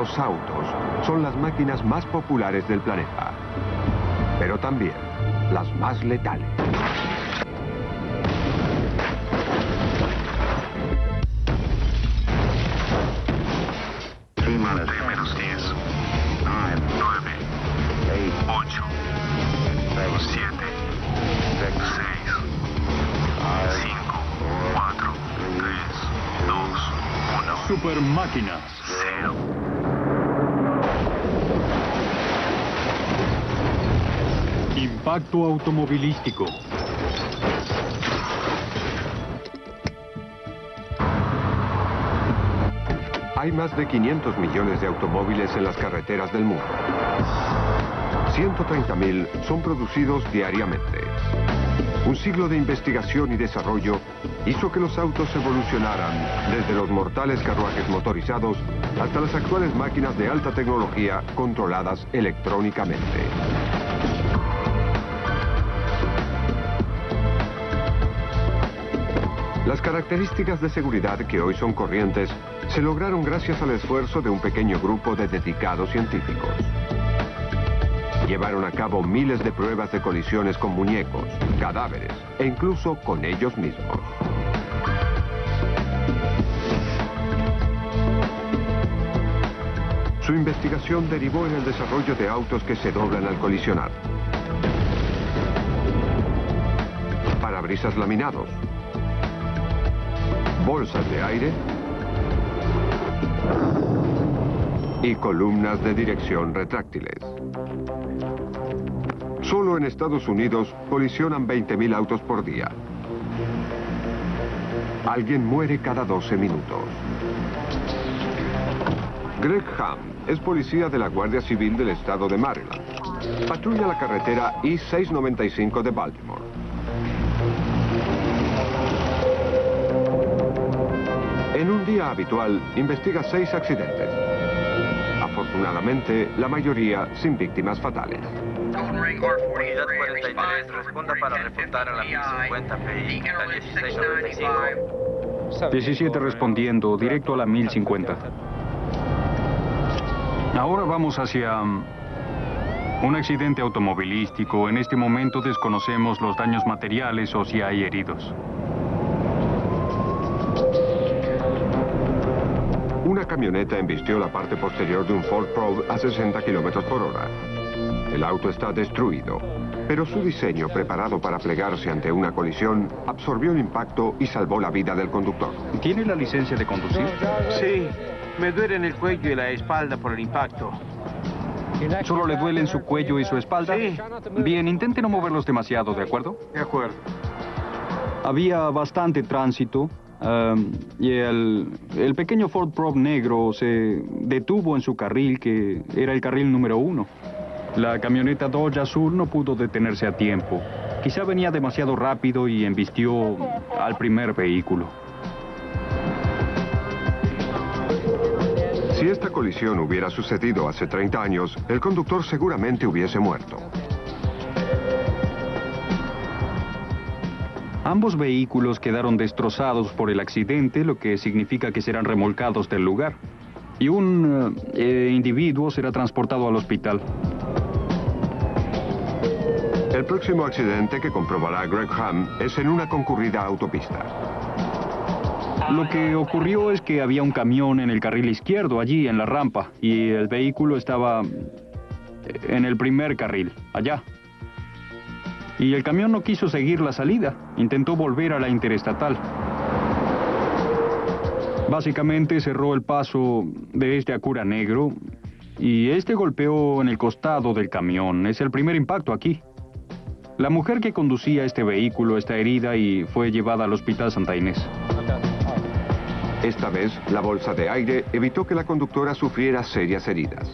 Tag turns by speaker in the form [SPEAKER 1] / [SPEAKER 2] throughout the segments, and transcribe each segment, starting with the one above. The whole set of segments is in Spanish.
[SPEAKER 1] los autos son las máquinas más populares del planeta, pero también las más letales.
[SPEAKER 2] Menos 10, 9, 8, 7, 6, 5, 4, 3, 2, 1.
[SPEAKER 3] Super máquinas.
[SPEAKER 2] 0.
[SPEAKER 3] Impacto automovilístico.
[SPEAKER 1] Hay más de 500 millones de automóviles en las carreteras del mundo. 130.000 son producidos diariamente. Un siglo de investigación y desarrollo hizo que los autos evolucionaran desde los mortales carruajes motorizados hasta las actuales máquinas de alta tecnología controladas electrónicamente. Las características de seguridad que hoy son corrientes se lograron gracias al esfuerzo de un pequeño grupo de dedicados científicos. Llevaron a cabo miles de pruebas de colisiones con muñecos, cadáveres e incluso con ellos mismos. Su investigación derivó en el desarrollo de autos que se doblan al colisionar. Parabrisas laminados, bolsas de aire y columnas de dirección retráctiles. Solo en Estados Unidos colisionan 20.000 autos por día. Alguien muere cada 12 minutos. Greg Ham es policía de la Guardia Civil del estado de Maryland. Patrulla la carretera I-695 de Baltimore. En un día habitual, investiga 6 accidentes. Afortunadamente, la mayoría sin víctimas fatales.
[SPEAKER 4] Unidad 43, responda para reportar a la 1050 PI, la 1695.
[SPEAKER 3] 17 respondiendo, directo a la 1050. Ahora vamos hacia un accidente automovilístico. En este momento desconocemos los daños materiales o si hay heridos.
[SPEAKER 1] Una camioneta embistió la parte posterior de un Ford Probe a 60 kilómetros por hora. El auto está destruido, pero su diseño, preparado para plegarse ante una colisión, absorbió el impacto y salvó la vida del conductor.
[SPEAKER 3] ¿Tiene la licencia de conducir?
[SPEAKER 5] Sí, me duelen el cuello y la espalda por el impacto.
[SPEAKER 3] ¿Solo le duelen su cuello y su espalda?
[SPEAKER 5] Sí.
[SPEAKER 3] Bien, intente no moverlos demasiado, ¿de acuerdo?
[SPEAKER 5] De acuerdo.
[SPEAKER 3] Había bastante tránsito. Y el pequeño Ford Probe negro se detuvo en su carril, que era el carril número 1. La camioneta Dodge azul no pudo detenerse a tiempo. Quizá venía demasiado rápido y embistió al primer vehículo.
[SPEAKER 1] Si esta colisión hubiera sucedido hace 30 años, el conductor seguramente hubiese muerto.
[SPEAKER 3] Ambos vehículos quedaron destrozados por el accidente, lo que significa que serán remolcados del lugar. Y un individuo será transportado al hospital.
[SPEAKER 1] El próximo accidente que comprobará Greg Ham es en una concurrida autopista.
[SPEAKER 3] Lo que ocurrió es que había un camión en el carril izquierdo, allí en la rampa, y el vehículo estaba en el primer carril, allá. Y el camión no quiso seguir la salida, intentó volver a la interestatal. Básicamente cerró el paso de este Acura negro y este golpeó en el costado del camión. Es el primer impacto aquí. La mujer que conducía este vehículo está herida y fue llevada al Hospital Santa Inés.
[SPEAKER 1] Esta vez, la bolsa de aire evitó que la conductora sufriera serias heridas.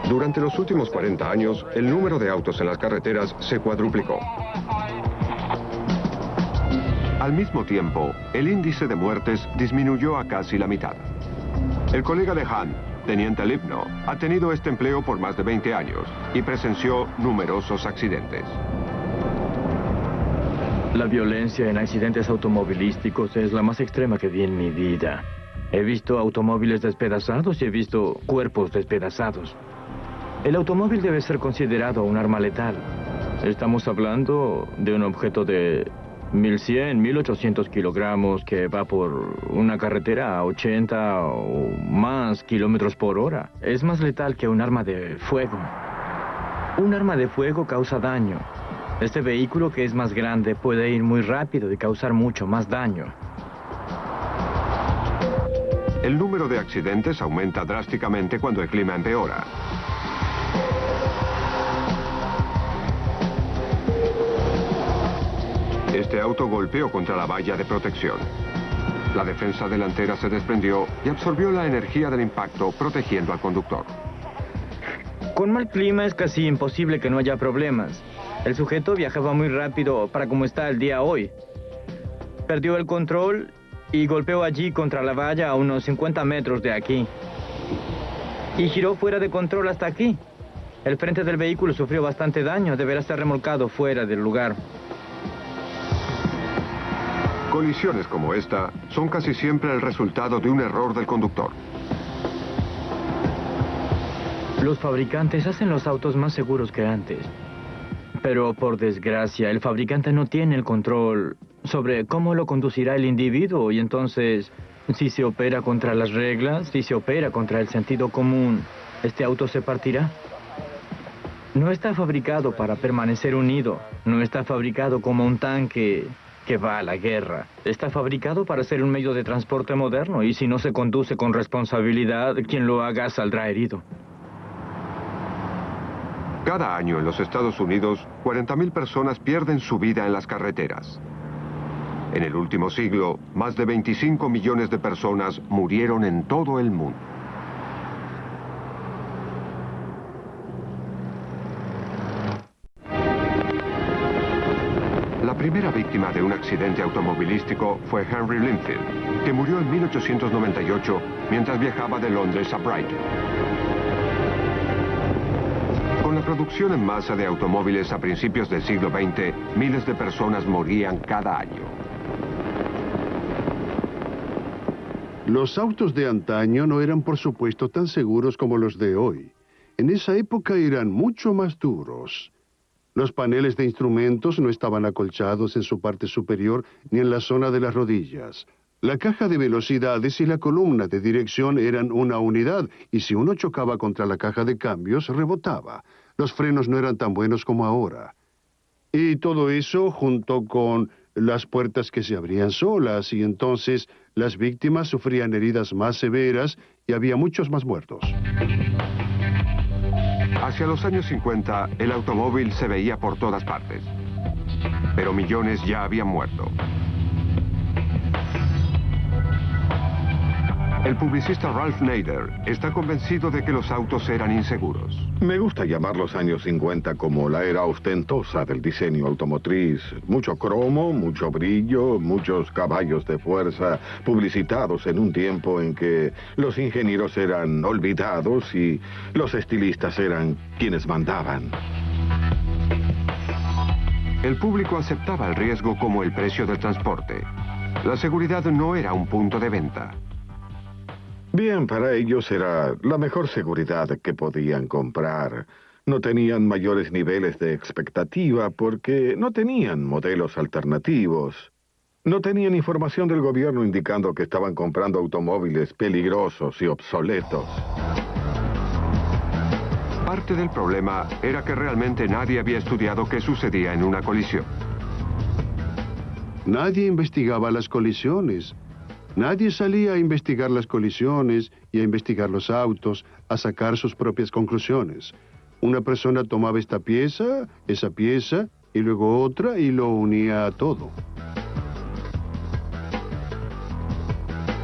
[SPEAKER 1] Durante los últimos 40 años, el número de autos en las carreteras se cuadruplicó. Al mismo tiempo, el índice de muertes disminuyó a casi la mitad. El colega de Han, Teniente Lipno, ha tenido este empleo por más de 20 años y presenció numerosos accidentes.
[SPEAKER 6] La violencia en accidentes automovilísticos es la más extrema que vi en mi vida. He visto automóviles despedazados y he visto cuerpos despedazados. El automóvil debe ser considerado un arma letal. Estamos hablando de un objeto de 1100, 1800 kilogramos que va por una carretera a 80 o más kilómetros por hora. Es más letal que un arma de fuego. Un arma de fuego causa daño. Este vehículo, que es más grande, puede ir muy rápido y causar mucho más daño.
[SPEAKER 1] El número de accidentes aumenta drásticamente cuando el clima empeora. Este auto golpeó contra la valla de protección. La defensa delantera se desprendió y absorbió la energía del impacto, protegiendo al conductor.
[SPEAKER 6] Con mal clima es casi imposible que no haya problemas. El sujeto viajaba muy rápido para como está el día hoy. Perdió el control y golpeó allí contra la valla a unos 50 metros de aquí. Y giró fuera de control hasta aquí. El frente del vehículo sufrió bastante daño. Deberá estar remolcado fuera del lugar.
[SPEAKER 1] Colisiones como esta son casi siempre el resultado de un error del conductor.
[SPEAKER 6] Los fabricantes hacen los autos más seguros que antes. Pero, por desgracia, el fabricante no tiene el control sobre cómo lo conducirá el individuo. Y entonces, si se opera contra las reglas, si se opera contra el sentido común, este auto se partirá. No está fabricado para permanecer unido. No está fabricado como un tanque que va a la guerra. Está fabricado para ser un medio de transporte moderno. Y si no se conduce con responsabilidad, quien lo haga saldrá herido.
[SPEAKER 1] Cada año en los Estados Unidos, 40.000 personas pierden su vida en las carreteras. En el último siglo, más de 25 millones de personas murieron en todo el mundo. La primera víctima de un accidente automovilístico fue Henry Linfield, que murió en 1898 mientras viajaba de Londres a Brighton. Con la producción en masa de automóviles a principios del siglo XX, miles de personas morían cada año.
[SPEAKER 7] Los autos de antaño no eran, por supuesto, tan seguros como los de hoy. En esa época eran mucho más duros. Los paneles de instrumentos no estaban acolchados en su parte superior ni en la zona de las rodillas. La caja de velocidades y la columna de dirección eran una unidad, y si uno chocaba contra la caja de cambios, rebotaba. Los frenos no eran tan buenos como ahora. Y todo eso junto con las puertas que se abrían solas, y entonces las víctimas sufrían heridas más severas y había muchos más muertos.
[SPEAKER 1] Hacia los años 50, el automóvil se veía por todas partes. Pero millones ya habían muerto. El publicista Ralph Nader está convencido de que los autos eran inseguros.
[SPEAKER 8] Me gusta llamar los años 50 como la era ostentosa del diseño automotriz. Mucho cromo, mucho brillo, muchos caballos de fuerza, publicitados en un tiempo en que los ingenieros eran olvidados y los estilistas eran quienes mandaban.
[SPEAKER 1] El público aceptaba el riesgo como el precio del transporte. La seguridad no era un punto de venta.
[SPEAKER 8] Bien, para ellos era la mejor seguridad que podían comprar. No tenían mayores niveles de expectativa porque no tenían modelos alternativos. No tenían información del gobierno indicando que estaban comprando automóviles peligrosos y obsoletos.
[SPEAKER 1] Parte del problema era que realmente nadie había estudiado qué sucedía en una colisión.
[SPEAKER 7] Nadie investigaba las colisiones. Nadie salía a investigar las colisiones y a investigar los autos, a sacar sus propias conclusiones. Una persona tomaba esta pieza, esa pieza, y luego otra, y lo unía a todo.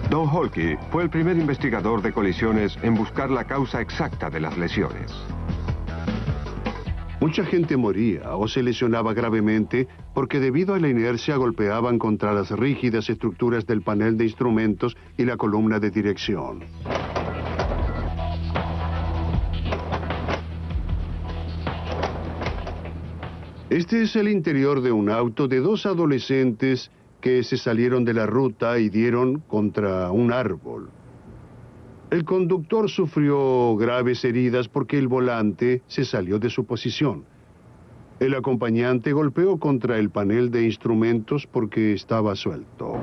[SPEAKER 1] Don Holke fue el primer investigador de colisiones en buscar la causa exacta de las lesiones.
[SPEAKER 7] Mucha gente moría o se lesionaba gravemente porque debido a la inercia golpeaban contra las rígidas estructuras del panel de instrumentos y la columna de dirección. Este es el interior de un auto de dos adolescentes que se salieron de la ruta y dieron contra un árbol. El conductor sufrió graves heridas porque el volante se salió de su posición. El acompañante golpeó contra el panel de instrumentos porque estaba suelto.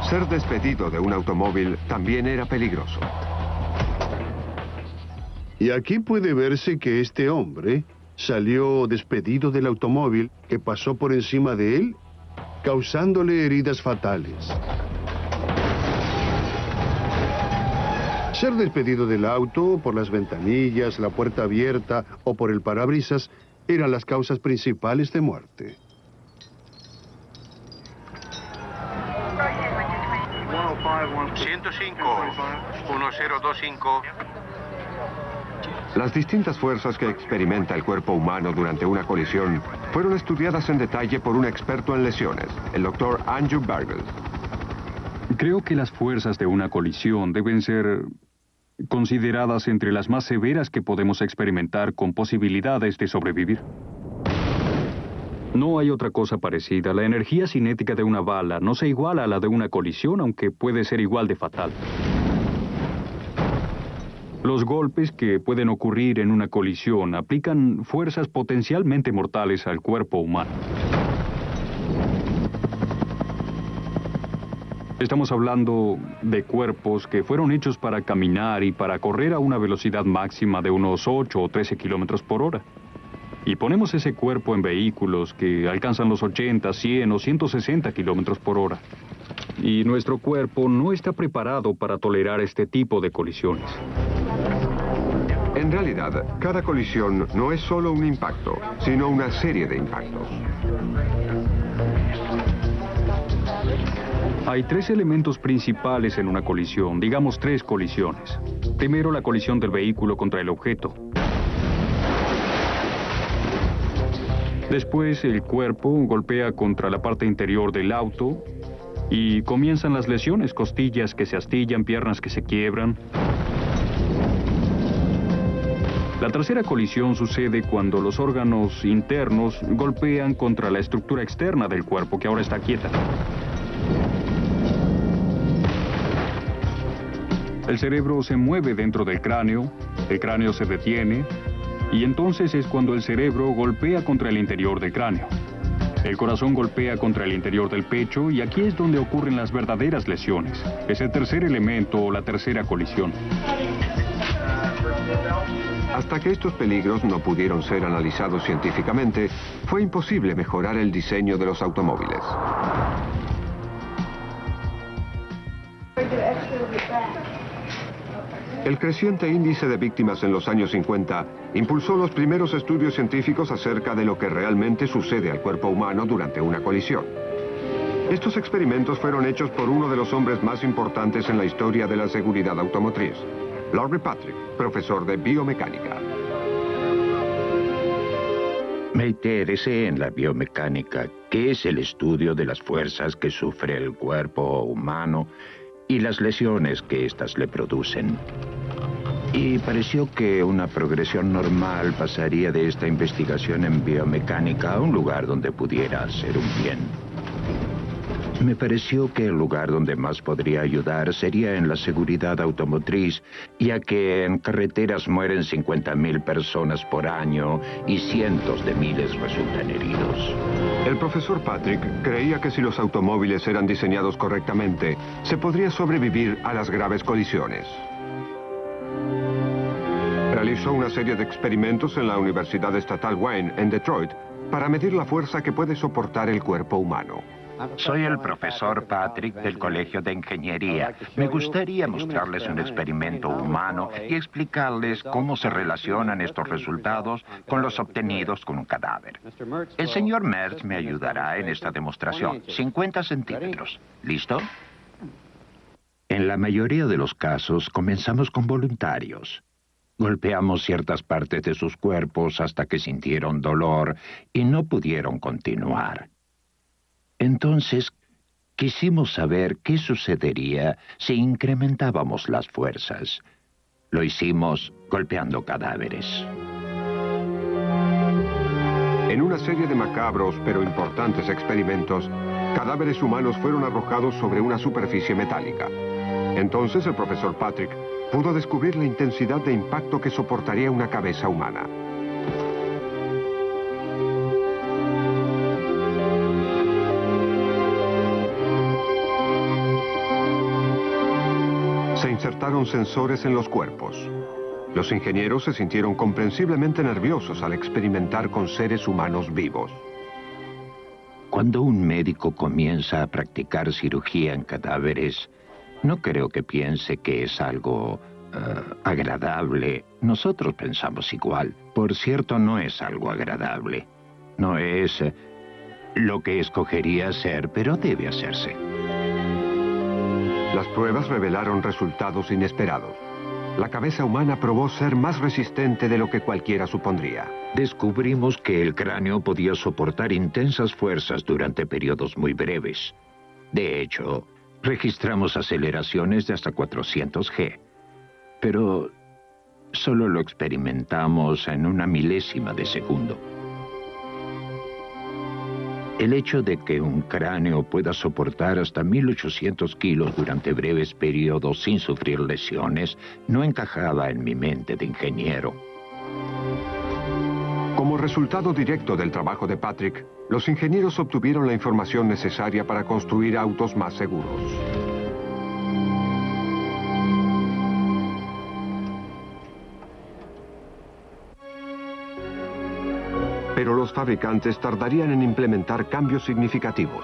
[SPEAKER 1] Ser despedido de un automóvil también era peligroso.
[SPEAKER 7] Y aquí puede verse que este hombre salió despedido del automóvil que pasó por encima de él, causándole heridas fatales. Ser despedido del auto por las ventanillas, la puerta abierta o por el parabrisas eran las causas principales de muerte.
[SPEAKER 1] Las distintas fuerzas que experimenta el cuerpo humano durante una colisión fueron estudiadas en detalle por un experto en lesiones, el Dr. Andrew Bargeld.
[SPEAKER 3] Creo que las fuerzas de una colisión deben ser consideradas entre las más severas que podemos experimentar con posibilidades de sobrevivir. No hay otra cosa parecida. La energía cinética de una bala no se iguala a la de una colisión, aunque puede ser igual de fatal. Los golpes que pueden ocurrir en una colisión aplican fuerzas potencialmente mortales al cuerpo humano. Estamos hablando de cuerpos que fueron hechos para caminar y para correr a una velocidad máxima de unos 8 o 13 kilómetros por hora. Y ponemos ese cuerpo en vehículos que alcanzan los 80, 100 o 160 kilómetros por hora. Y nuestro cuerpo no está preparado para tolerar este tipo de colisiones.
[SPEAKER 1] En realidad, cada colisión no es solo un impacto, sino una serie de impactos.
[SPEAKER 3] Hay tres elementos principales en una colisión, digamos 3 colisiones. Primero, la colisión del vehículo contra el objeto. Después, el cuerpo golpea contra la parte interior del auto y comienzan las lesiones, costillas que se astillan, piernas que se quiebran. La tercera colisión sucede cuando los órganos internos golpean contra la estructura externa del cuerpo, que ahora está quieta. El cerebro se mueve dentro del cráneo, el cráneo se detiene, y entonces es cuando el cerebro golpea contra el interior del cráneo. El corazón golpea contra el interior del pecho, y aquí es donde ocurren las verdaderas lesiones. Es el tercer elemento o la tercera colisión.
[SPEAKER 1] Hasta que estos peligros no pudieron ser analizados científicamente, fue imposible mejorar el diseño de los automóviles. El creciente índice de víctimas en los años 50 impulsó los primeros estudios científicos acerca de lo que realmente sucede al cuerpo humano durante una colisión. Estos experimentos fueron hechos por uno de los hombres más importantes en la historia de la seguridad automotriz, Laurie Patrick, profesor de biomecánica.
[SPEAKER 9] Me interesé en la biomecánica, que es el estudio de las fuerzas que sufre el cuerpo humano y las lesiones que éstas le producen. Y pareció que una progresión normal pasaría de esta investigación en biomecánica a un lugar donde pudiera hacer un bien. Me pareció que el lugar donde más podría ayudar sería en la seguridad automotriz, ya que en carreteras mueren 50,000 personas por año y cientos de miles resultan heridos.
[SPEAKER 1] El profesor Patrick creía que si los automóviles eran diseñados correctamente, se podría sobrevivir a las graves colisiones. Realizó una serie de experimentos en la Universidad Estatal Wayne, en Detroit, para medir la fuerza que puede soportar el cuerpo humano.
[SPEAKER 9] Soy el profesor Patrick del Colegio de Ingeniería. Me gustaría mostrarles un experimento humano y explicarles cómo se relacionan estos resultados con los obtenidos con un cadáver. El señor Mertz me ayudará en esta demostración. 50 centímetros. ¿Listo? En la mayoría de los casos, comenzamos con voluntarios. Golpeamos ciertas partes de sus cuerpos hasta que sintieron dolor y no pudieron continuar. Entonces, quisimos saber qué sucedería si incrementábamos las fuerzas. Lo hicimos golpeando cadáveres.
[SPEAKER 1] En una serie de macabros pero importantes experimentos, cadáveres humanos fueron arrojados sobre una superficie metálica. Entonces el profesor Patrick pudo descubrir la intensidad de impacto que soportaría una cabeza humana. Se insertaron sensores en los cuerpos. Los ingenieros se sintieron comprensiblemente nerviosos al experimentar con seres humanos vivos.
[SPEAKER 9] Cuando un médico comienza a practicar cirugía en cadáveres, no creo que piense que es algo agradable. Nosotros pensamos igual. Por cierto, no es algo agradable. No es lo que escogería hacer, pero debe hacerse.
[SPEAKER 1] Las pruebas revelaron resultados inesperados. La cabeza humana probó ser más resistente de lo que cualquiera supondría.
[SPEAKER 9] Descubrimos que el cráneo podía soportar intensas fuerzas durante periodos muy breves. De hecho, registramos aceleraciones de hasta 400 G. Pero solo lo experimentamos en una milésima de segundo. El hecho de que un cráneo pueda soportar hasta 1800 kilos durante breves periodos sin sufrir lesiones no encajaba en mi mente de ingeniero.
[SPEAKER 1] Como resultado directo del trabajo de Patrick, los ingenieros obtuvieron la información necesaria para construir autos más seguros. Pero los fabricantes tardarían en implementar cambios significativos.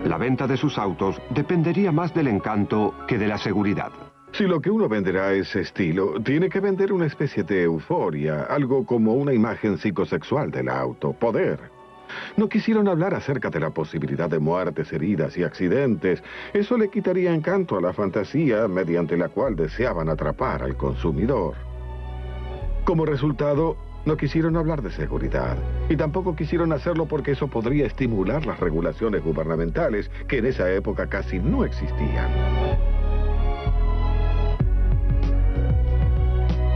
[SPEAKER 1] La venta de sus autos dependería más del encanto que de la seguridad.
[SPEAKER 8] Si lo que uno venderá es estilo, tiene que vender una especie de euforia, algo como una imagen psicosexual del auto, poder. No quisieron hablar acerca de la posibilidad de muertes, heridas y accidentes. Eso le quitaría encanto a la fantasía mediante la cual deseaban atrapar al consumidor. Como resultado, no quisieron hablar de seguridad, y tampoco quisieron hacerlo porque eso podría estimular las regulaciones gubernamentales, que en esa época casi no existían.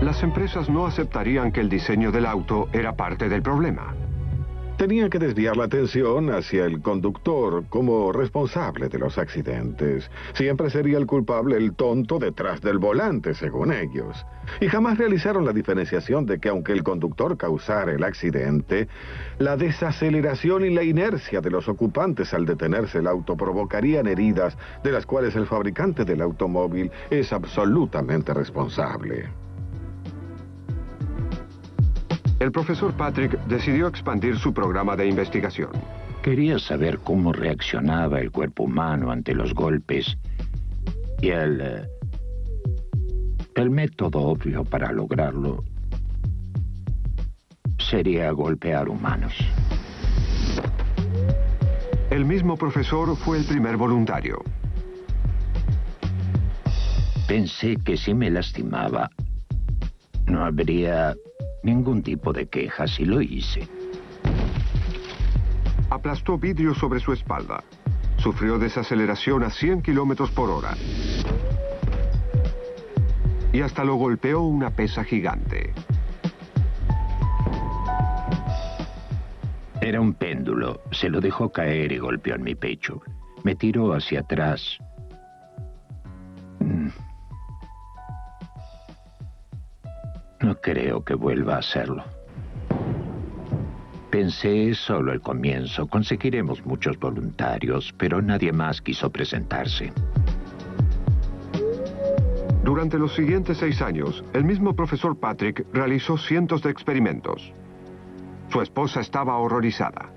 [SPEAKER 1] Las empresas no aceptarían que el diseño del auto era parte del problema.
[SPEAKER 8] Tenían que desviar la atención hacia el conductor como responsable de los accidentes. Siempre sería el culpable el tonto detrás del volante, según ellos. Y jamás realizaron la diferenciación de que aunque el conductor causara el accidente, la desaceleración y la inercia de los ocupantes al detenerse el auto provocarían heridas de las cuales el fabricante del automóvil es absolutamente responsable.
[SPEAKER 1] El profesor Patrick decidió expandir su programa de investigación.
[SPEAKER 9] Quería saber cómo reaccionaba el cuerpo humano ante los golpes y el método obvio para lograrlo sería golpear humanos.
[SPEAKER 1] El mismo profesor fue el primer voluntario.
[SPEAKER 9] Pensé que si me lastimaba, no habría ningún tipo de quejas y lo hice.
[SPEAKER 1] Aplastó vidrio sobre su espalda. Sufrió desaceleración a 100 kilómetros por hora. Y hasta lo golpeó una pesa gigante.
[SPEAKER 9] Era un péndulo. Se lo dejó caer y golpeó en mi pecho. Me tiró hacia atrás. No creo que vuelva a hacerlo. Pensé, es solo el comienzo. Conseguiremos muchos voluntarios, pero nadie más quiso presentarse.
[SPEAKER 1] Durante los siguientes 6 años, el mismo profesor Patrick realizó cientos de experimentos. Su esposa estaba horrorizada.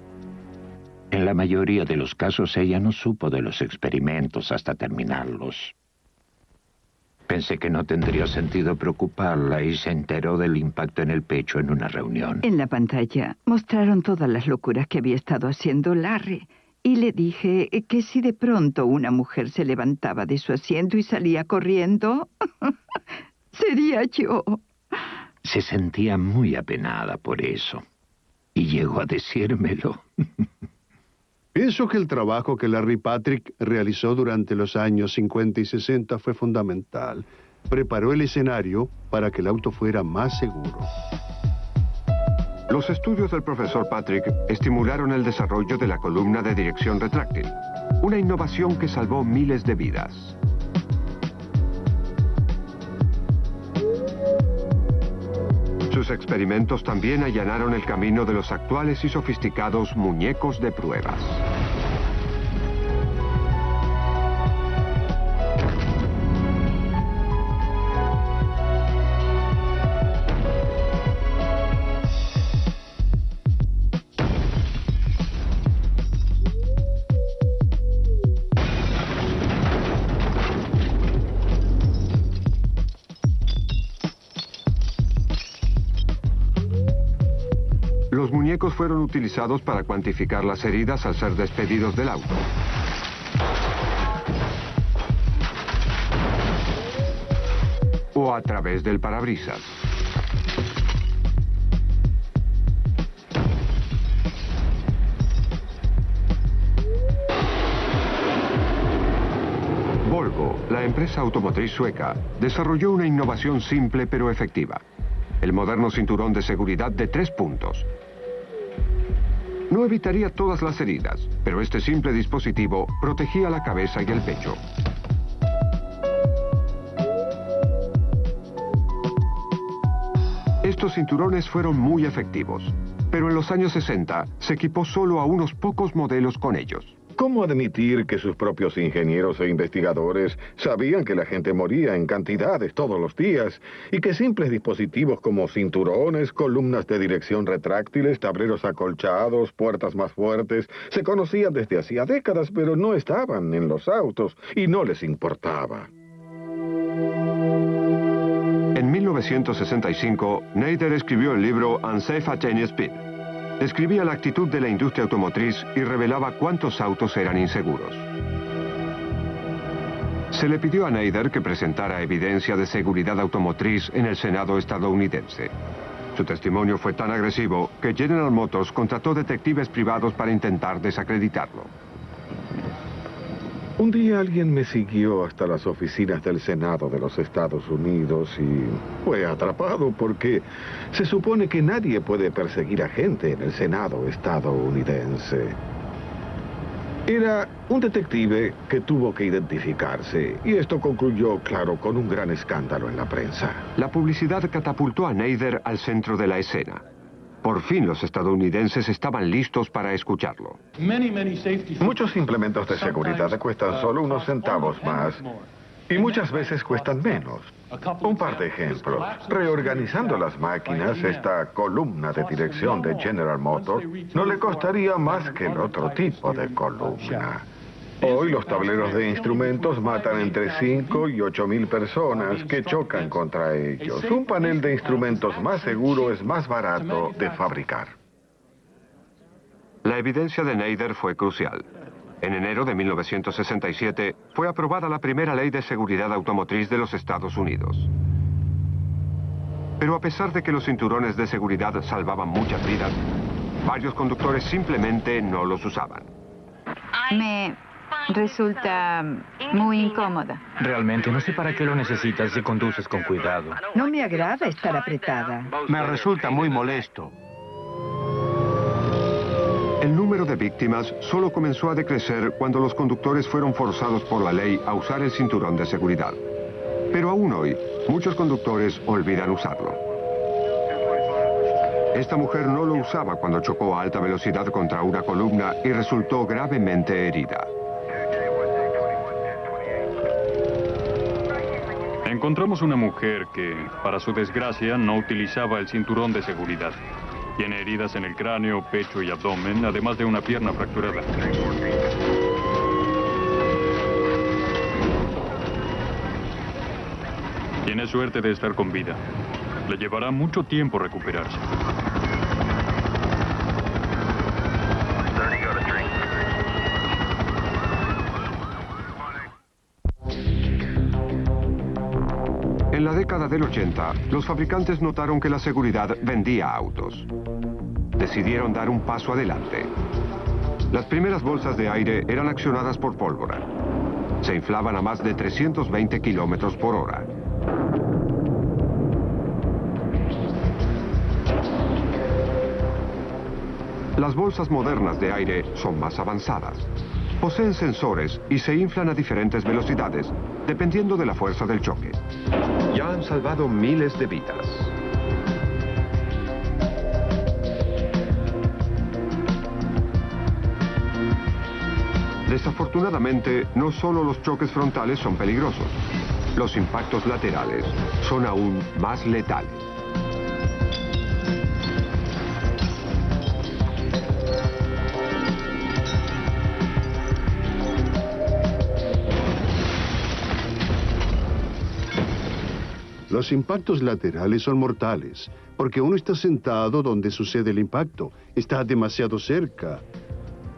[SPEAKER 9] En la mayoría de los casos, ella no supo de los experimentos hasta terminarlos. Pensé que no tendría sentido preocuparla y se enteró del impacto en el pecho en una reunión.
[SPEAKER 10] En la pantalla mostraron todas las locuras que había estado haciendo Larry. Y le dije que si de pronto una mujer se levantaba de su asiento y salía corriendo, sería yo.
[SPEAKER 9] Se sentía muy apenada por eso. Y llegó a decírmelo.
[SPEAKER 7] Pienso que el trabajo que Larry Patrick realizó durante los años 50 y 60 fue fundamental. Preparó el escenario para que el auto fuera más seguro.
[SPEAKER 1] Los estudios del profesor Patrick estimularon el desarrollo de la columna de dirección retráctil, una innovación que salvó miles de vidas. Sus experimentos también allanaron el camino de los actuales y sofisticados muñecos de pruebas. Los muñecos fueron utilizados para cuantificar las heridas al ser despedidos del auto. O a través del parabrisas. Volvo, la empresa automotriz sueca, desarrolló una innovación simple pero efectiva. El moderno cinturón de seguridad de 3 puntos. No evitaría todas las heridas, pero este simple dispositivo protegía la cabeza y el pecho. Estos cinturones fueron muy efectivos, pero en los años 60 se equipó solo a unos pocos modelos con ellos.
[SPEAKER 8] ¿Cómo admitir que sus propios ingenieros e investigadores sabían que la gente moría en cantidades todos los días y que simples dispositivos como cinturones, columnas de dirección retráctiles, tableros acolchados, puertas más fuertes, se conocían desde hacía décadas, pero no estaban en los autos y no les importaba?
[SPEAKER 1] En 1965, Nader escribió el libro Unsafe at Any Speed. Describía la actitud de la industria automotriz y revelaba cuántos autos eran inseguros. Se le pidió a Nader que presentara evidencia de seguridad automotriz en el Senado estadounidense. Su testimonio fue tan agresivo que General Motors contrató detectives privados para intentar desacreditarlo.
[SPEAKER 8] Un día alguien me siguió hasta las oficinas del Senado de los Estados Unidos y fue atrapado porque se supone que nadie puede perseguir a gente en el Senado estadounidense. Era un detective que tuvo que identificarse y esto concluyó, claro, con un gran escándalo en la prensa.
[SPEAKER 1] La publicidad catapultó a Nader al centro de la escena. Por fin los estadounidenses estaban listos para escucharlo.
[SPEAKER 8] Muchos implementos de seguridad cuestan solo unos centavos más y muchas veces cuestan menos. Un par de ejemplos. Reorganizando las máquinas, esta columna de dirección de General Motors no le costaría más que el otro tipo de columna. Hoy los tableros de instrumentos matan entre 5 y 8,000 personas que chocan contra ellos. Un panel de instrumentos más seguro es más barato de fabricar.
[SPEAKER 1] La evidencia de Nader fue crucial. En enero de 1967 fue aprobada la primera ley de seguridad automotriz de los Estados Unidos. Pero a pesar de que los cinturones de seguridad salvaban muchas vidas, varios conductores simplemente no los usaban.
[SPEAKER 11] Me resulta muy incómoda.
[SPEAKER 6] Realmente no sé para qué lo necesitas si conduces con cuidado.
[SPEAKER 10] No me agrada estar apretada.
[SPEAKER 5] Me resulta muy molesto.
[SPEAKER 1] El número de víctimas solo comenzó a decrecer cuando los conductores fueron forzados por la ley a usar el cinturón de seguridad. Pero aún hoy, muchos conductores olvidan usarlo. Esta mujer no lo usaba cuando chocó a alta velocidad contra una columna y resultó gravemente herida.
[SPEAKER 3] Encontramos una mujer que, para su desgracia, no utilizaba el cinturón de seguridad. Tiene heridas en el cráneo, pecho y abdomen, además de una pierna fracturada. Tiene suerte de estar con vida. Le llevará mucho tiempo recuperarse.
[SPEAKER 1] En la década del 80, los fabricantes notaron que la seguridad vendía autos. Decidieron dar un paso adelante. Las primeras bolsas de aire eran accionadas por pólvora. Se inflaban a más de 320 kilómetros por hora. Las bolsas modernas de aire son más avanzadas. Poseen sensores y se inflan a diferentes velocidades, dependiendo de la fuerza del choque. Ya han salvado miles de vidas. Desafortunadamente, no solo los choques frontales son peligrosos. Los impactos laterales son aún más letales.
[SPEAKER 7] Los impactos laterales son mortales, porque uno está sentado donde sucede el impacto. Está demasiado cerca.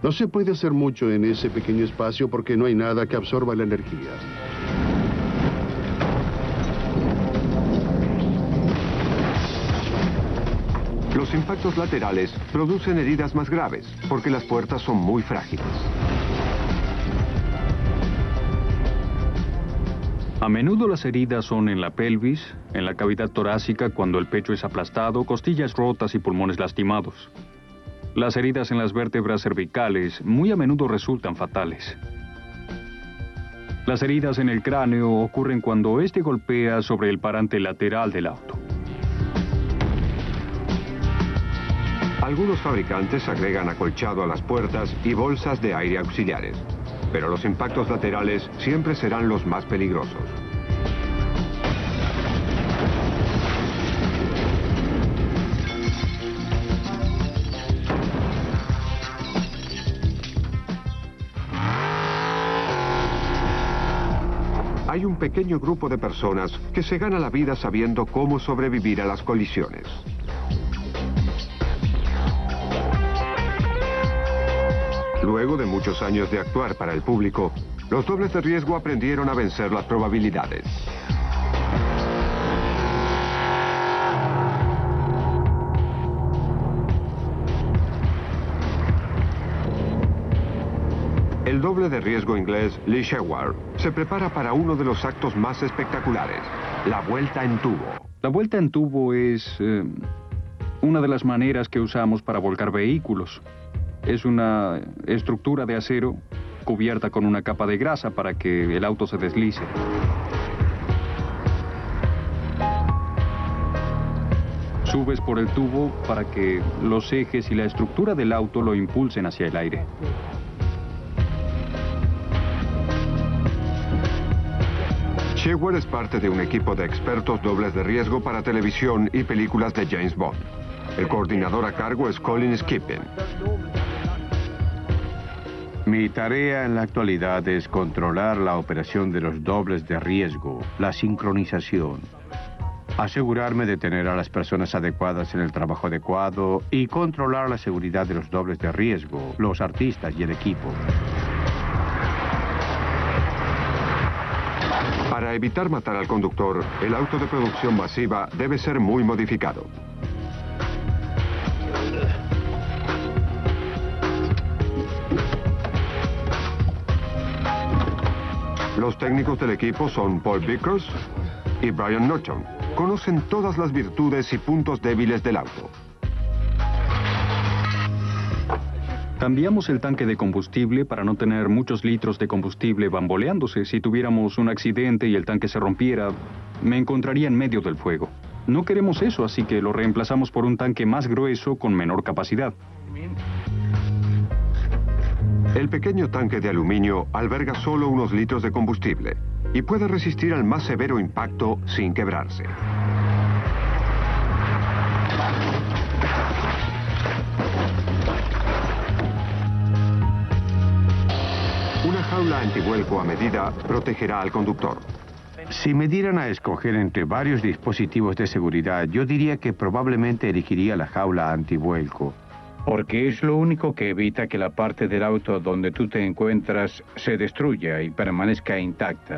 [SPEAKER 7] No se puede hacer mucho en ese pequeño espacio porque no hay nada que absorba la energía.
[SPEAKER 1] Los impactos laterales producen heridas más graves porque las puertas son muy frágiles.
[SPEAKER 3] A menudo las heridas son en la pelvis, en la cavidad torácica cuando el pecho es aplastado, costillas rotas y pulmones lastimados. Las heridas en las vértebras cervicales muy a menudo resultan fatales. Las heridas en el cráneo ocurren cuando éste golpea sobre el parante lateral del auto.
[SPEAKER 1] Algunos fabricantes agregan acolchado a las puertas y bolsas de aire auxiliares, pero los impactos laterales siempre serán los más peligrosos. Hay un pequeño grupo de personas que se gana la vida sabiendo cómo sobrevivir a las colisiones. Luego de muchos años de actuar para el público, los dobles de riesgo aprendieron a vencer las probabilidades. El doble de riesgo inglés Lee Sheward se prepara para uno de los actos más espectaculares, la vuelta en tubo.
[SPEAKER 3] La vuelta en tubo es una de las maneras que usamos para volcar vehículos. Es una estructura de acero cubierta con una capa de grasa para que el auto se deslice. Subes por el tubo para que los ejes y la estructura del auto lo impulsen hacia el aire.
[SPEAKER 1] Sheward es parte de un equipo de expertos dobles de riesgo para televisión y películas de James Bond. El coordinador a cargo es Colin Skippin.
[SPEAKER 5] Mi tarea en la actualidad es controlar la operación de los dobles de riesgo, la sincronización, asegurarme de tener a las personas adecuadas en el trabajo adecuado y controlar la seguridad de los dobles de riesgo, los artistas y el equipo.
[SPEAKER 1] Para evitar matar al conductor, el auto de producción masiva debe ser muy modificado. Los técnicos del equipo son Paul Vickers y Brian Norton. Conocen todas las virtudes y puntos débiles del auto.
[SPEAKER 3] Cambiamos el tanque de combustible para no tener muchos litros de combustible bamboleándose. Si tuviéramos un accidente y el tanque se rompiera, me encontraría en medio del fuego. No queremos eso, así que lo reemplazamos por un tanque más grueso con menor capacidad.
[SPEAKER 1] El pequeño tanque de aluminio alberga solo unos litros de combustible y puede resistir al más severo impacto sin quebrarse. Una jaula antivuelco a medida protegerá al conductor.
[SPEAKER 5] Si me dieran a escoger entre varios dispositivos de seguridad, yo diría que probablemente elegiría la jaula antivuelco. Porque es lo único que evita que la parte del auto donde tú te encuentras se destruya y permanezca intacta.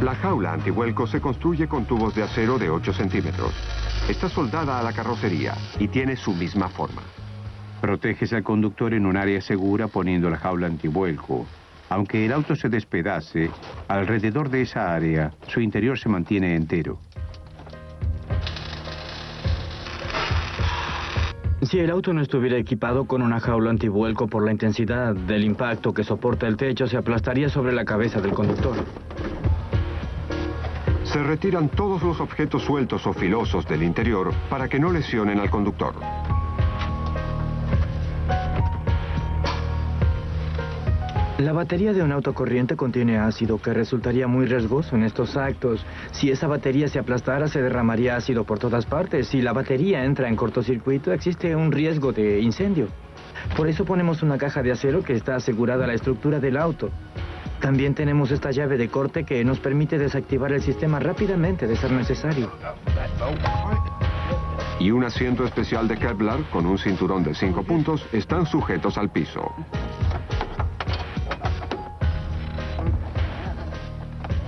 [SPEAKER 1] La jaula antivuelco se construye con tubos de acero de 8 centímetros. Está soldada a la carrocería y tiene su misma forma.
[SPEAKER 5] Proteges al conductor en un área segura poniendo la jaula antivuelco. Aunque el auto se despedace, alrededor de esa área, su interior se mantiene entero.
[SPEAKER 6] Si el auto no estuviera equipado con una jaula antivuelco, por la intensidad del impacto que soporta el techo, se aplastaría sobre la cabeza del conductor.
[SPEAKER 1] Se retiran todos los objetos sueltos o filosos del interior para que no lesionen al conductor.
[SPEAKER 6] La batería de un auto corriente contiene ácido que resultaría muy riesgoso en estos actos. Si esa batería se aplastara, se derramaría ácido por todas partes. Si la batería entra en cortocircuito, existe un riesgo de incendio. Por eso ponemos una caja de acero que está asegurada a la estructura del auto. También tenemos esta llave de corte que nos permite desactivar el sistema rápidamente de ser necesario.
[SPEAKER 1] Y un asiento especial de Kevlar con un cinturón de 5 puntos están sujetos al piso.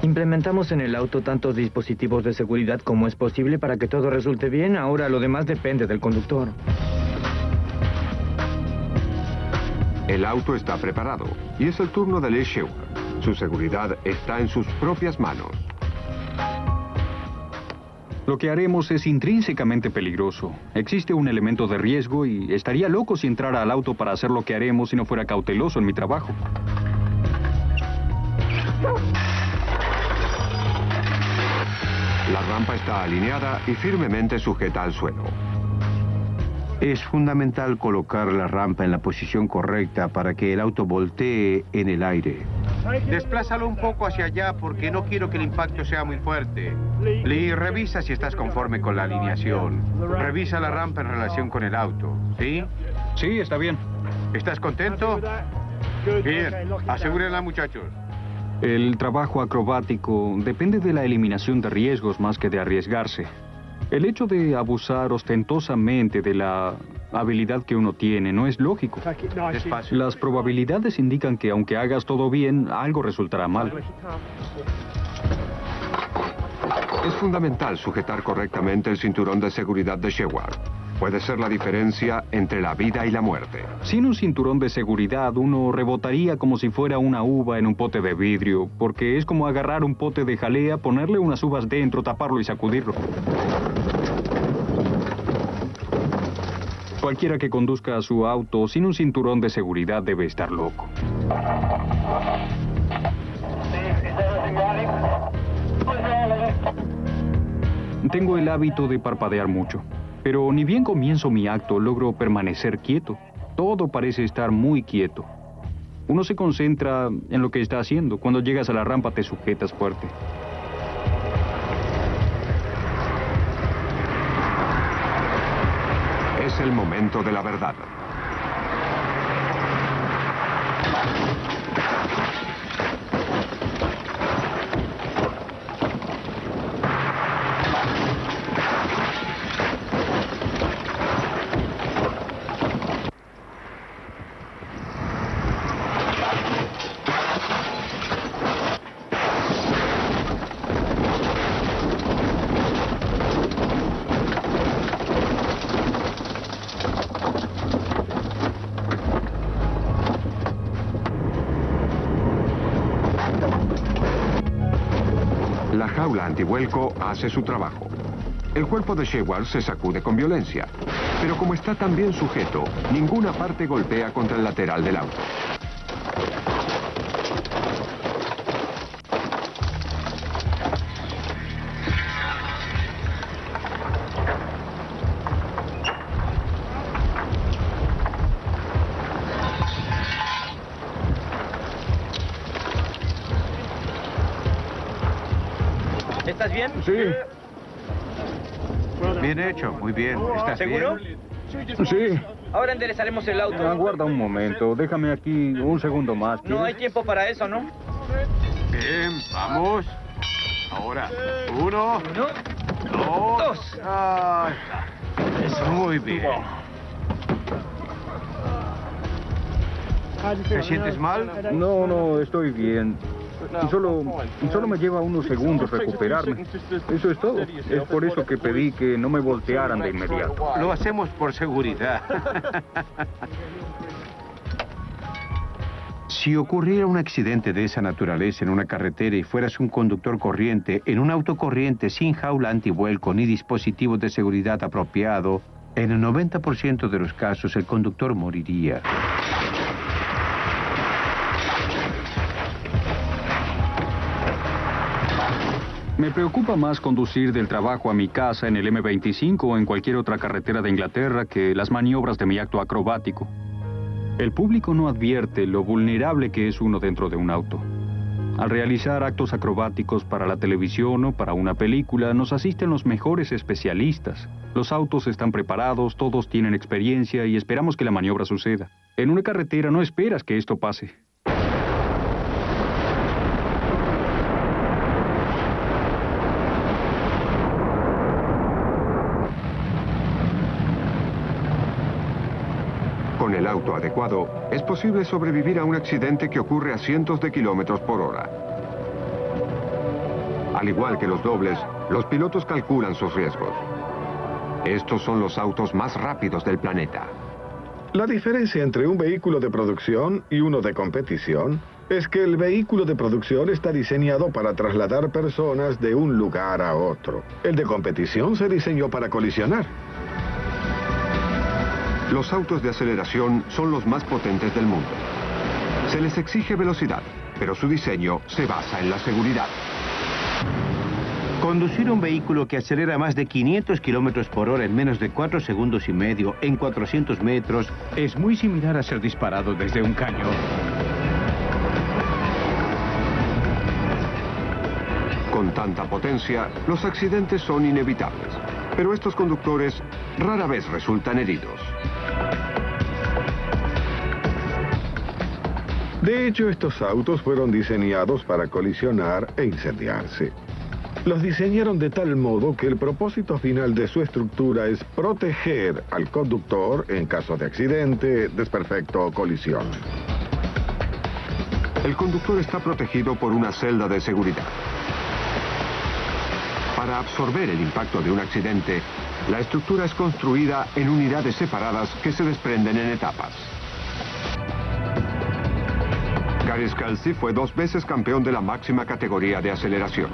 [SPEAKER 6] Implementamos en el auto tantos dispositivos de seguridad como es posible para que todo resulte bien. Ahora lo demás depende del conductor.
[SPEAKER 1] El auto está preparado y es el turno de Lee Sheward. Su seguridad está en sus propias manos.
[SPEAKER 3] Lo que haremos es intrínsecamente peligroso. Existe un elemento de riesgo y estaría loco si entrara al auto para hacer lo que haremos si no fuera cauteloso en mi trabajo.
[SPEAKER 1] La rampa está alineada y firmemente sujeta al suelo.
[SPEAKER 5] Es fundamental colocar la rampa en la posición correcta para que el auto voltee en el aire.
[SPEAKER 12] Desplázalo un poco hacia allá porque no quiero que el impacto sea muy fuerte. Lee, revisa si estás conforme con la alineación. Revisa la rampa en relación con el auto, ¿sí?
[SPEAKER 3] Sí, está bien.
[SPEAKER 12] ¿Estás contento? Bien, asegúrenla, muchachos.
[SPEAKER 3] El trabajo acrobático depende de la eliminación de riesgos más que de arriesgarse. El hecho de abusar ostentosamente de la habilidad que uno tiene no es lógico.
[SPEAKER 12] Despacio.
[SPEAKER 3] Las probabilidades indican que aunque hagas todo bien, algo resultará mal.
[SPEAKER 1] Es fundamental sujetar correctamente el cinturón de seguridad de Sheward. Puede ser la diferencia entre la vida y la muerte.
[SPEAKER 3] Sin un cinturón de seguridad, uno rebotaría como si fuera una uva en un pote de vidrio, porque es como agarrar un pote de jalea, ponerle unas uvas dentro, taparlo y sacudirlo. Cualquiera que conduzca su auto sin un cinturón de seguridad debe estar loco. Tengo el hábito de parpadear mucho. Pero ni bien comienzo mi acto, logro permanecer quieto. Todo parece estar muy quieto. Uno se concentra en lo que está haciendo. Cuando llegas a la rampa te sujetas fuerte.
[SPEAKER 1] Es el momento de la verdad. La jaula antivuelco hace su trabajo. El cuerpo de Sheward se sacude con violencia, pero como está tan bien sujeto, ninguna parte golpea contra el lateral del auto.
[SPEAKER 4] ¿Estás bien?
[SPEAKER 3] Sí.
[SPEAKER 12] Bien hecho, muy bien. ¿Estás
[SPEAKER 4] ¿Seguro?
[SPEAKER 12] bien?
[SPEAKER 3] Sí.
[SPEAKER 4] Ahora enderezaremos el auto.
[SPEAKER 3] Aguarda un momento. Déjame aquí un segundo más.
[SPEAKER 4] No
[SPEAKER 3] ¿quieres?
[SPEAKER 4] hay tiempo para eso, ¿no?
[SPEAKER 12] Bien, vamos. Ahora, 1, 2. Ahí está. Eso, muy bien. ¿Te sientes mal?
[SPEAKER 3] No, estoy bien. Solo me lleva unos segundos recuperarme. Eso es todo. Es por eso que pedí que no me voltearan de inmediato.
[SPEAKER 12] Lo hacemos por seguridad.
[SPEAKER 5] Si ocurriera un accidente de esa naturaleza en una carretera y fueras un conductor corriente, en un auto corriente sin jaula antivuelco ni dispositivos de seguridad apropiado, En el 90% de los casos, el conductor moriría.
[SPEAKER 3] Me preocupa más conducir del trabajo a mi casa en el M25 o en cualquier otra carretera de Inglaterra que las maniobras de mi acto acrobático. El público no advierte lo vulnerable que es uno dentro de un auto. Al realizar actos acrobáticos para la televisión o para una película, nos asisten los mejores especialistas. Los autos están preparados, todos tienen experiencia y esperamos que la maniobra suceda. En una carretera no esperas que esto pase.
[SPEAKER 1] Con el auto adecuado, es posible sobrevivir a un accidente que ocurre a cientos de kilómetros por hora. Al igual que los dobles, los pilotos calculan sus riesgos. Estos son los autos más rápidos del planeta.
[SPEAKER 8] La diferencia entre un vehículo de producción y uno de competición es que el vehículo de producción está diseñado para trasladar personas de un lugar a otro. El de competición se diseñó para colisionar.
[SPEAKER 1] Los autos de aceleración son los más potentes del mundo. Se les exige velocidad, pero su diseño se basa en la seguridad.
[SPEAKER 5] Conducir un vehículo que acelera más de 500 kilómetros por hora en menos de 4 segundos y medio en 400 metros es muy similar a ser disparado desde un cañón.
[SPEAKER 1] Con tanta potencia, los accidentes son inevitables, pero estos conductores rara vez resultan heridos.
[SPEAKER 8] De hecho, estos autos fueron diseñados para colisionar e incendiarse. Los diseñaron de tal modo que el propósito final de su estructura es proteger al conductor en caso de accidente, desperfecto o colisión.
[SPEAKER 1] El conductor está protegido por una celda de seguridad. Para absorber el impacto de un accidente, la estructura es construida en unidades separadas que se desprenden en etapas. Gary Scelsi fue 2 veces campeón de la máxima categoría de aceleración.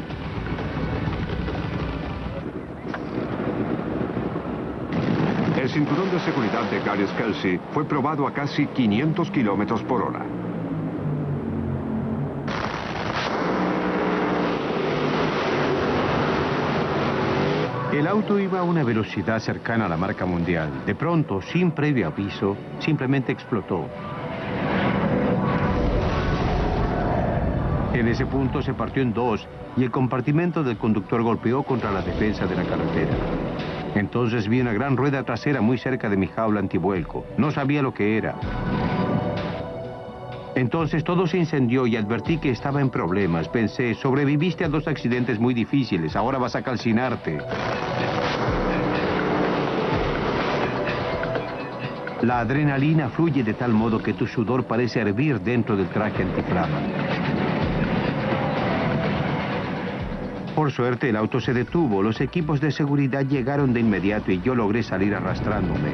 [SPEAKER 1] El cinturón de seguridad de Gary Scelsi fue probado a casi 500 kilómetros por hora.
[SPEAKER 5] El auto iba a una velocidad cercana a la marca mundial. De pronto, sin previo aviso, simplemente explotó. En ese punto se partió en 2 y el compartimento del conductor golpeó contra la defensa de la carretera. Entonces vi una gran rueda trasera muy cerca de mi jaula antivuelco. No sabía lo que era. Entonces todo se incendió y advertí que estaba en problemas. Pensé, sobreviviste a 2 accidentes muy difíciles, ahora vas a calcinarte. La adrenalina fluye de tal modo que tu sudor parece hervir dentro del traje antiflama. Por suerte, el auto se detuvo. Los equipos de seguridad llegaron de inmediato y yo logré salir arrastrándome.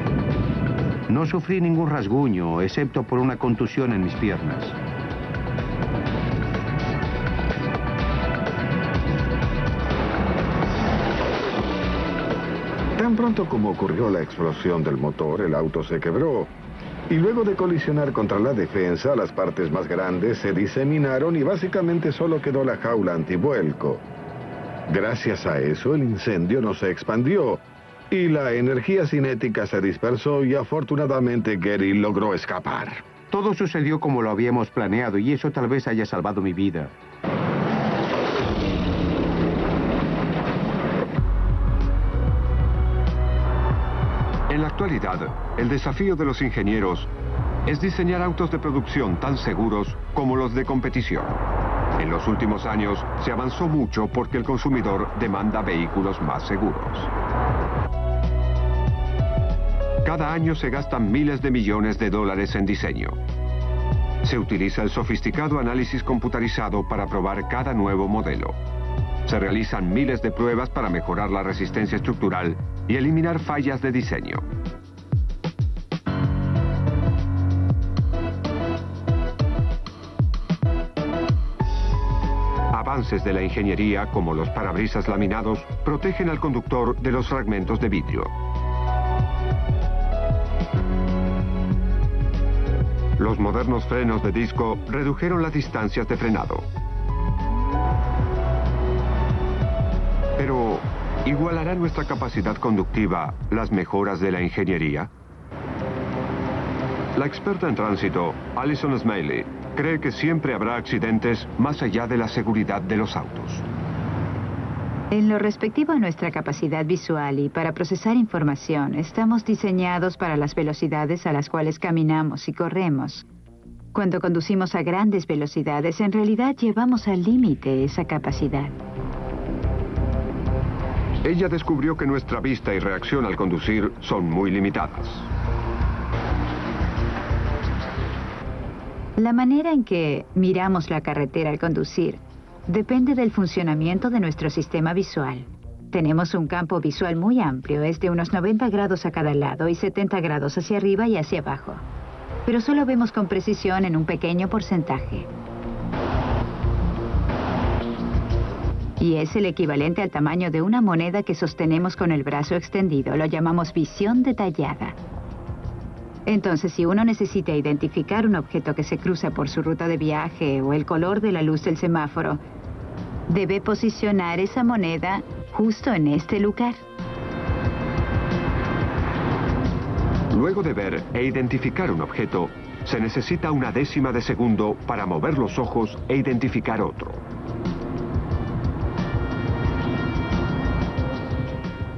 [SPEAKER 5] No sufrí ningún rasguño, excepto por una contusión en mis piernas.
[SPEAKER 8] Tan pronto como ocurrió la explosión del motor, el auto se quebró. Y luego de colisionar contra la defensa, las partes más grandes se diseminaron y básicamente solo quedó la jaula antivuelco. Gracias a eso, el incendio no se expandió y la energía cinética se dispersó y afortunadamente Gary logró escapar.
[SPEAKER 5] Todo sucedió como lo habíamos planeado y eso tal vez haya salvado mi vida.
[SPEAKER 1] En la actualidad, el desafío de los ingenieros es diseñar autos de producción tan seguros como los de competición. En los últimos años se avanzó mucho porque el consumidor demanda vehículos más seguros. Cada año se gastan miles de millones de dólares en diseño. Se utiliza el sofisticado análisis computarizado para probar cada nuevo modelo. Se realizan miles de pruebas para mejorar la resistencia estructural y eliminar fallas de diseño. Avances de la ingeniería, como los parabrisas laminados, protegen al conductor de los fragmentos de vidrio. Los modernos frenos de disco redujeron las distancias de frenado. Pero, ¿igualará nuestra capacidad conductiva las mejoras de la ingeniería? La experta en tránsito, Alison Smiley, cree que siempre habrá accidentes más allá de la seguridad de los autos.
[SPEAKER 11] En lo respectivo a nuestra capacidad visual y para procesar información, estamos diseñados para las velocidades a las cuales caminamos y corremos. Cuando conducimos a grandes velocidades, en realidad llevamos al límite esa capacidad.
[SPEAKER 1] Ella descubrió que nuestra vista y reacción al conducir son muy limitadas.
[SPEAKER 11] La manera en que miramos la carretera al conducir depende del funcionamiento de nuestro sistema visual. Tenemos un campo visual muy amplio, es de unos 90 grados a cada lado y 70 grados hacia arriba y hacia abajo. Pero solo vemos con precisión en un pequeño porcentaje. Y es el equivalente al tamaño de una moneda que sostenemos con el brazo extendido. Lo llamamos visión detallada. Entonces, si uno necesita identificar un objeto que se cruza por su ruta de viaje o el color de la luz del semáforo, debe posicionar esa moneda justo en este lugar.
[SPEAKER 1] Luego de ver e identificar un objeto, se necesita una décima de segundo para mover los ojos e identificar otro.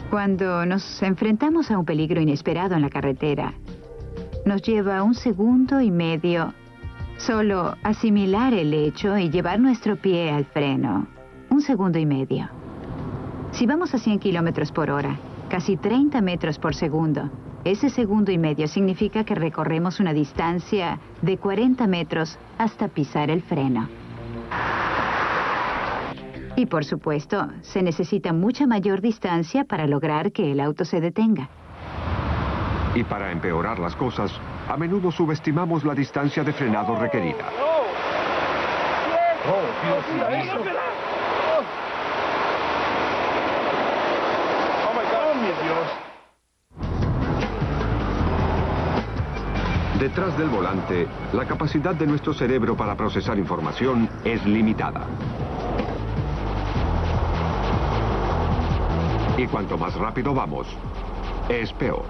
[SPEAKER 11] Cuando nos enfrentamos a un peligro inesperado en la carretera, nos lleva 1,5 segundos solo asimilar el hecho y llevar nuestro pie al freno. 1,5 segundos. Si vamos a 100 kilómetros por hora, casi 30 metros por segundo, ese 1,5 segundos significa que recorremos una distancia de 40 metros hasta pisar el freno. Y por supuesto, se necesita mucha mayor distancia para lograr que el auto se detenga.
[SPEAKER 1] Y para empeorar las cosas, a menudo subestimamos la distancia de frenado requerida. Detrás del volante, la capacidad de nuestro cerebro para procesar información es limitada. Y cuanto más rápido vamos, es peor.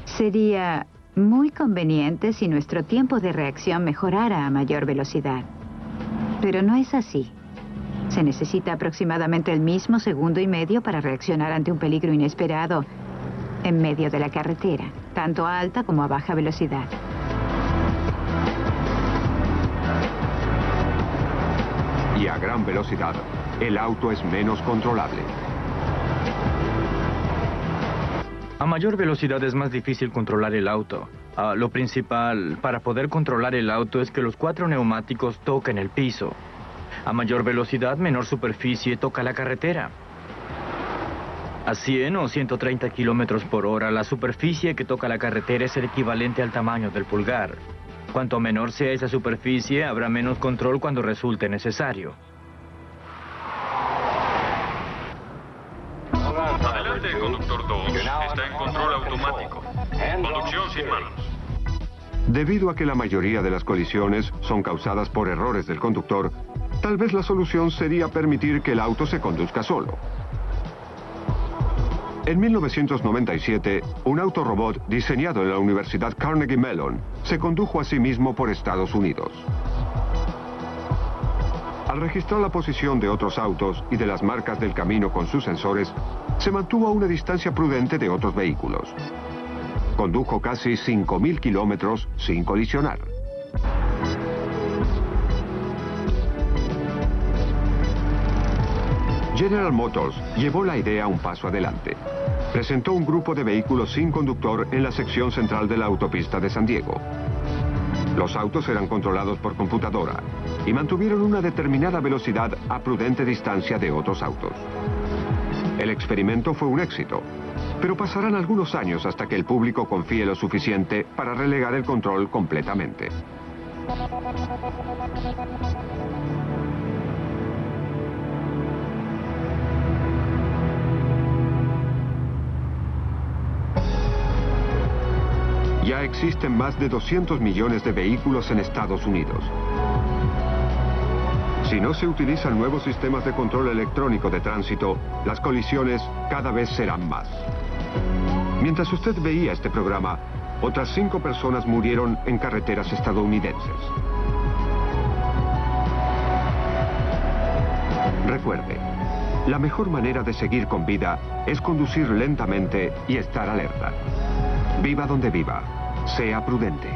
[SPEAKER 11] Sería muy conveniente si nuestro tiempo de reacción mejorara a mayor velocidad. Pero no es así. Se necesita aproximadamente el mismo 1,5 segundos para reaccionar ante un peligro inesperado en medio de la carretera, tanto a alta como a baja velocidad.
[SPEAKER 1] Y a gran velocidad, el auto es menos controlable.
[SPEAKER 6] A mayor velocidad es más difícil controlar el auto. Lo principal para poder controlar el auto es que los 4 neumáticos toquen el piso. A mayor velocidad, menor superficie toca la carretera. A 100 o 130 kilómetros por hora, la superficie que toca la carretera es el equivalente al tamaño del pulgar. Cuanto menor sea esa superficie, habrá menos control cuando resulte necesario.
[SPEAKER 2] Adelante, conductor 2. Está en control automático. Conducción sin manos.
[SPEAKER 1] Debido a que la mayoría de las colisiones son causadas por errores del conductor, tal vez la solución sería permitir que el auto se conduzca solo. En 1997, un autorobot diseñado en la Universidad Carnegie Mellon se condujo a sí mismo por Estados Unidos. Al registrar la posición de otros autos y de las marcas del camino con sus sensores, se mantuvo a una distancia prudente de otros vehículos. Condujo casi 5.000 kilómetros sin colisionar. General Motors llevó la idea un paso adelante. Presentó un grupo de vehículos sin conductor en la sección central de la autopista de San Diego. Los autos eran controlados por computadora y mantuvieron una determinada velocidad a prudente distancia de otros autos. El experimento fue un éxito, pero pasarán algunos años hasta que el público confíe lo suficiente para relegar el control completamente. Ya existen más de 200 millones de vehículos en Estados Unidos. Si no se utilizan nuevos sistemas de control electrónico de tránsito, las colisiones cada vez serán más. Mientras usted veía este programa, otras 5 personas murieron en carreteras estadounidenses. Recuerde, la mejor manera de seguir con vida es conducir lentamente y estar alerta. Viva donde viva, sea prudente.